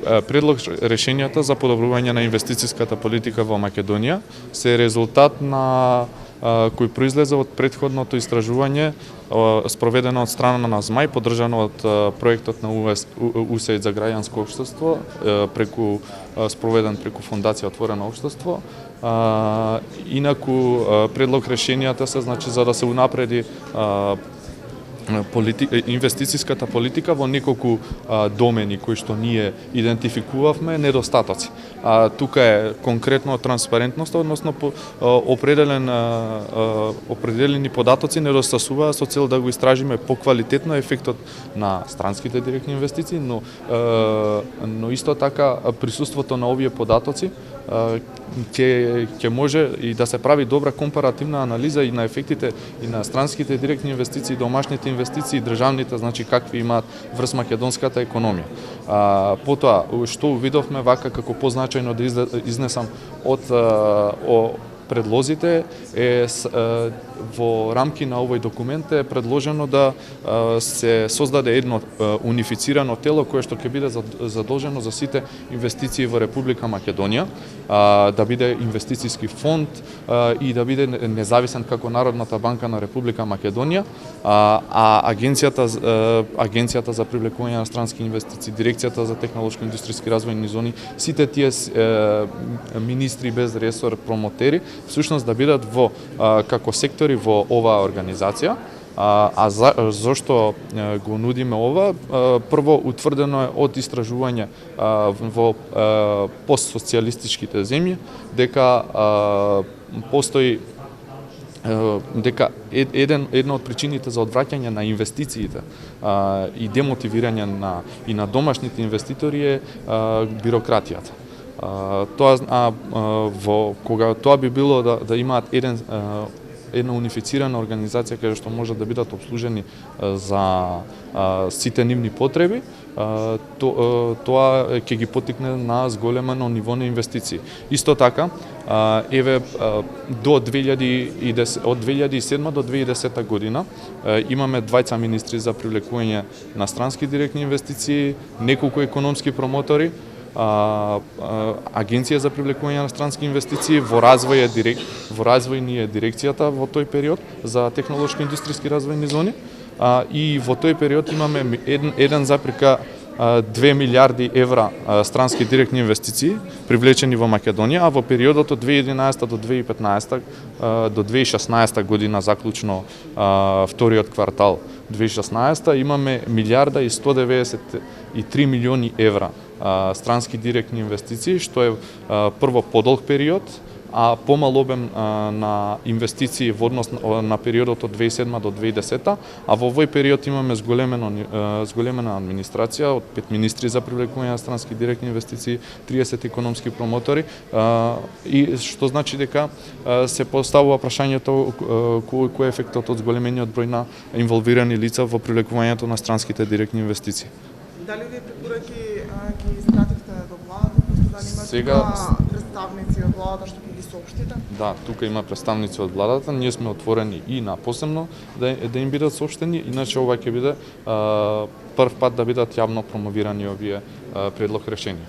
Предлог решенијата за подобрување на инвестицијската политика во Македонија се резултат на кој произлезе од претходното истражување спроведено од страна на ЗМАј, поддржано од проектот на УСАИД за граѓанско општество, спроведен преку Фондација Отворено општество. Инаку предлог решенијата се за да се унапреди инвестицијската политика во неколку домени кои што ние идентификувавме недостатоци. Тука е конкретно транспарентност, односно определени податоци недостасуваат со цел да го истражиме поквалитетно ефектот на странските директни инвестиции, но исто така присуството на овие податоци ќе може и да се прави добра компаративна анализа и на ефектите и на странските директни инвестиции, домашните инвестиции, државните, значи какви имаат врз македонската економија. Потоа, што увидовме вака како позначајно да изнесам од предлозите во рамки на овој документ е предложено да се создаде едно унифицирано тело кое што ќе биде задолжено за сите инвестиции во Република Македонија, да биде инвестицијски фонд и да биде независен како Народната банка на Република Македонија, а Агенцијата за привлекување на странски инвестиции, Дирекцијата за технолошко-индустријски развојни зони, сите тие министри без ресор промотери всушност да бидат како сектори во оваа организација. Зошто го нудиме ова? Прво, утврдено е од истражување во постсоцијалистичките земји дека постои дека една од причините за одвраќање на инвестициите и демотивирање и на домашните инвеститори е бирократијата. Кога тоа би било да имаат една унифицирана организација каде што може да бидат обслужени за сите нивни потреби, тоа ќе ги поттикне на зголемено ниво на инвестиции. Исто така, од 2007 до 2010 година имаме двајца министри за привлекување на странски директни инвестиции, неколку економски промотори, Агенција за привлекување на странски инвестиции, во развој ни е дирекцијата во тој период за технолошко-индустријски развојни зони, и во тој период имаме 1,2 милиарди евра странски директни инвестиции привлечени во Македонија, а во периодот од 2011 до 2015 до 2016 година, заклучно вториот квартал 2016, имаме 1,193 милиони евра странски директни инвестиции, што е прво подолг период, а помал обем на инвестиции во однос на периодот од 2007 до 2010, а во овој период имаме зголемена администрација од 5 министри за привлекување на странски директни инвестиции, 30 економски промотори, и што значи дека се поставува прашањето кој е ефектот од зголемениот број на инволвирани лица во привлекувањето на странските директни инвестиции. Дали вие препораки ги изпративте до владата, дали имате представници од владата што ќе ги соопштите? Да, тука има представници од владата, ние сме отворени и на посебно да им бидат соопштени, иначе ова ќе биде прв пат да бидат јавно промовирани овие предлог решенија.